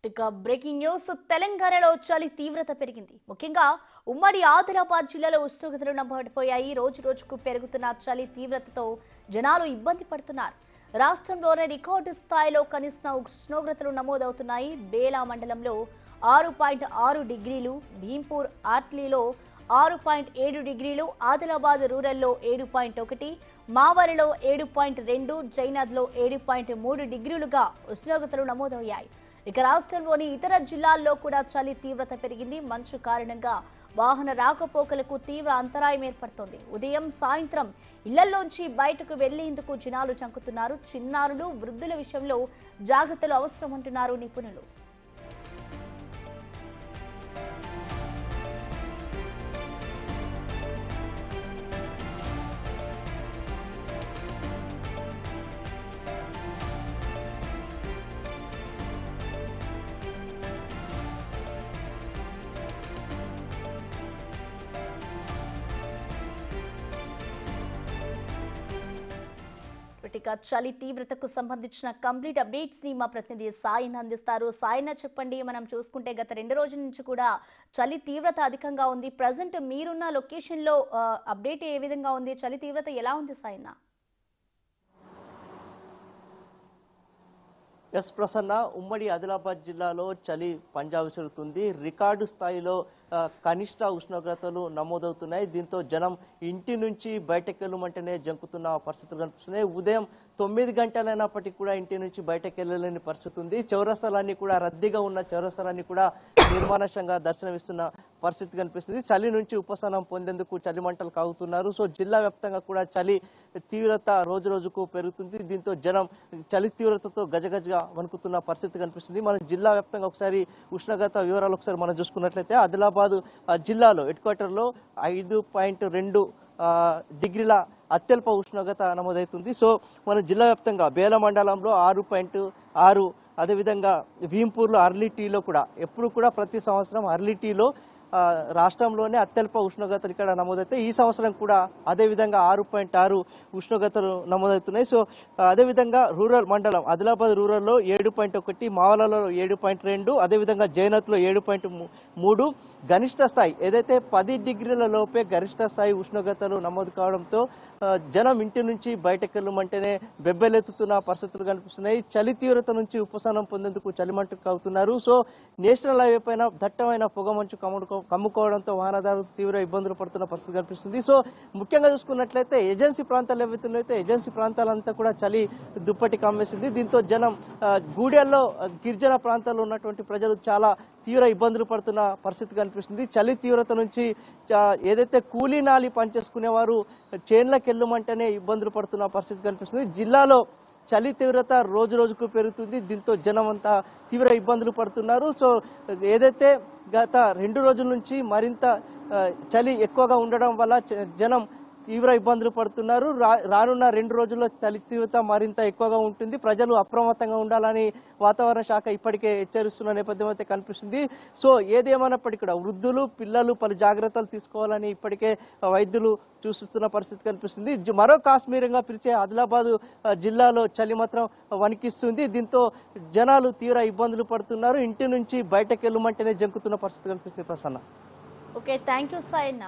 ఇక breaking news తెలంగాణలో చలి తీవ్రత పెరిగింది. ముఖ్యంగా ఉమ్మడి ఆదిలాబాద్ జిల్లాలో ఉష్ణోగ్రతలు నమోదైపోయాయి. రోజు రోజుకు పెరుగుతున్న చలి తీవ్రతతో జనాలు ఇబ్బంది పడుతున్నారు. రాష్ట్రంలోనే రికార్డు స్థాయిలో కనిష్ట ఉష్ణోగ్రతలు నమోదవుతున్నాయి. బేలా మండలంలో 6.6 డిగ్రీలు, భీంపూర్ ఆర్ట్లీలో 6.7 డిగ్రీలు, ఆదిలాబాద్ రూరల్లో 7.1, మావలిలో 7.2, జైనాద్లో 7.3 డిగ్రీలుగా ఉష్ణోగ్రతలు నమోదయ్యాయి. ఇక రాష్ట్రంలోని ఇతర జిల్లాల్లో కూడా చలి తీవ్రత పెరిగింది. మంచు కారణంగా వాహన రాకపోకలకు తీవ్ర అంతరాయం ఏర్పడుతోంది. ఉదయం సాయంత్రం ఇళ్లలోంచి బయటకు వెళ్లేందుకు జనాలు చంకుతున్నారు. చిన్నారులు, వృద్ధుల విషయంలో జాగ్రత్తలు అవసరమంటున్నారు నిపుణులు. చలి తీవ్రతకు సంబంధించిన కంప్లీట్ అప్డేట్స్ ని మా ప్రతినిధి సాయిన్ అందిస్తారు. సాయిన చెప్పండి, మనం చూసుకుంటే గత 2 రోజుల నుంచి కూడా చలి తీవ్రత అధికంగా ఉంది. ప్రజెంట్ మీరున్న లొకేషన్ లో అప్డేట్ ఏ విధంగా ఉంది? చలి తీవ్రత ఎలా ఉంది సాయిన? ఎస్ ప్రసన్న, ఉమ్మడి ఆదిలాబాద్ జిల్లాలో చలి పంజా విసురుతుంది. రికార్డు స్థాయిలో కనిష్ట ఉష్ణోగ్రతలు నమోదవుతున్నాయి. దీంతో జనం ఇంటి నుంచి బయటకు వెళ్ళమంటేనే జంకుతున్న పరిస్థితులు కనిపిస్తున్నాయి. ఉదయం 9 గంటలైనప్పటికీ కూడా ఇంటి నుంచి బయటకు వెళ్ళలేని పరిస్థితి ఉంది. చౌరస్తాలన్నీ కూడా రద్దీగా ఉన్న చౌరస్తాలన్నీ కూడా నిర్మానుష్యంగా దర్శనమిస్తున్న పరిస్థితి కనిపిస్తుంది. చలి నుంచి ఉపశమనం పొందేందుకు చలి మంటలు కాగుతున్నారు. సో జిల్లా వ్యాప్తంగా కూడా చలి తీవ్రత రోజు రోజుకు పెరుగుతుంది. దీంతో జనం చలి తీవ్రతతో గజగజగా వణుకుతున్న పరిస్థితి కనిపిస్తుంది. మన జిల్లా వ్యాప్తంగా ఒకసారి ఉష్ణోగ్రత వివరాలు ఒకసారి మనం చూసుకున్నట్లయితే ఆదిలాబాద్ జిల్లాలో హెడ్ క్వార్టర్ లో 5.2 డిగ్రీల అత్యల్ప ఉష్ణోగ్రత నమోదవుతుంది. సో మన జిల్లా వ్యాప్తంగా బేల మండలంలో 6.6, అదేవిధంగా భీంపూర్లో అర్లీటీలో కూడా ఎప్పుడు కూడా ప్రతి సంవత్సరం అర్లీటీలో రాష్ట్రంలోనే అత్యల్ప ఉష్ణోగ్రతలు ఇక్కడ నమోదవుతాయి. ఈ సంవత్సరం కూడా అదేవిధంగా 6.6 ఉష్ణోగ్రతలు నమోదవుతున్నాయి. సో అదేవిధంగా రూరల్ మండలం ఆదిలాబాద్ రూరల్లో 7.1, మావలలో 7.2, అదేవిధంగా జైనత్లో 7.3 గరిష్ట స్థాయి ఏదైతే 10 డిగ్రీల లోపే గరిష్ట స్థాయి ఉష్ణోగ్రతలు నమోదు కావడంతో జనం ఇంటి నుంచి బయటకు వెళ్ళమంటేనే బెబ్బెలెత్తుతున్న పరిస్థితులు కనిపిస్తున్నాయి. చలి తీవ్రత నుంచి ఉపశమనం పొందేందుకు చలిమంటకు అవుతున్నారు. సో నేషనల్ హైవే పైన దట్టమైన పొగమంచు కమ్ముకోవడంతో వాహనదారులు తీవ్ర ఇబ్బందులు పడుతున్న పరిస్థితి కనిపిస్తుంది. సో ముఖ్యంగా చూసుకున్నట్లయితే ఏజెన్సీ ప్రాంతాలు ఏవైతే ఏజెన్సీ ప్రాంతాలంతా కూడా చలి దుప్పటి కమ్మేసింది. దీంతో జనం గూడెల్లో గిరిజన ప్రాంతాల్లో ఉన్నటువంటి ప్రజలు చాలా తీవ్ర ఇబ్బందులు పడుతున్న పరిస్థితి కనిపిస్తుంది. చలి తీవ్రత నుంచి ఏదైతే కూలీ నాలి పనిచేసుకునే వారు చేన్లకు వెళ్ళమంటేనే ఇబ్బందులు పడుతున్న పరిస్థితి కనిపిస్తుంది. జిల్లాలో చలి తీవ్రత రోజు రోజుకు పెరుగుతుంది. దీంతో జనం అంతా తీవ్ర ఇబ్బందులు పడుతున్నారు. సో ఏదైతే గత 2 రోజుల నుంచి మరింత చలి ఎక్కువగా ఉండడం వల్ల జనం తీవ్ర ఇబ్బందులు పడుతున్నారు. రానున్న 2 రోజుల్లో చలి తీవ్రత మరింత ఎక్కువగా ఉంటుంది. ప్రజలు అప్రమత్తంగా ఉండాలని వాతావరణ శాఖ ఇప్పటికే హెచ్చరిస్తున్న నేపథ్యం అయితే కనిపిస్తుంది. సో ఏదేమైనప్పటికీ కూడా వృద్ధులు, పిల్లలు పలు జాగ్రత్తలు తీసుకోవాలని ఇప్పటికే వైద్యులు సూచిస్తున్న పరిస్థితి కనిపిస్తుంది. మరో కాశ్మీరంగా పిలిచే ఆదిలాబాద్ జిల్లాలో చలి మాత్రం వణికిస్తుంది. దీంతో జనాలు తీవ్ర ఇబ్బందులు పడుతున్నారు. ఇంటి నుంచి బయటకు వెళ్ళమంటేనే జంకుతున్న పరిస్థితి కనిపిస్తుంది. Prasanna. Okay, thank you Sayanna.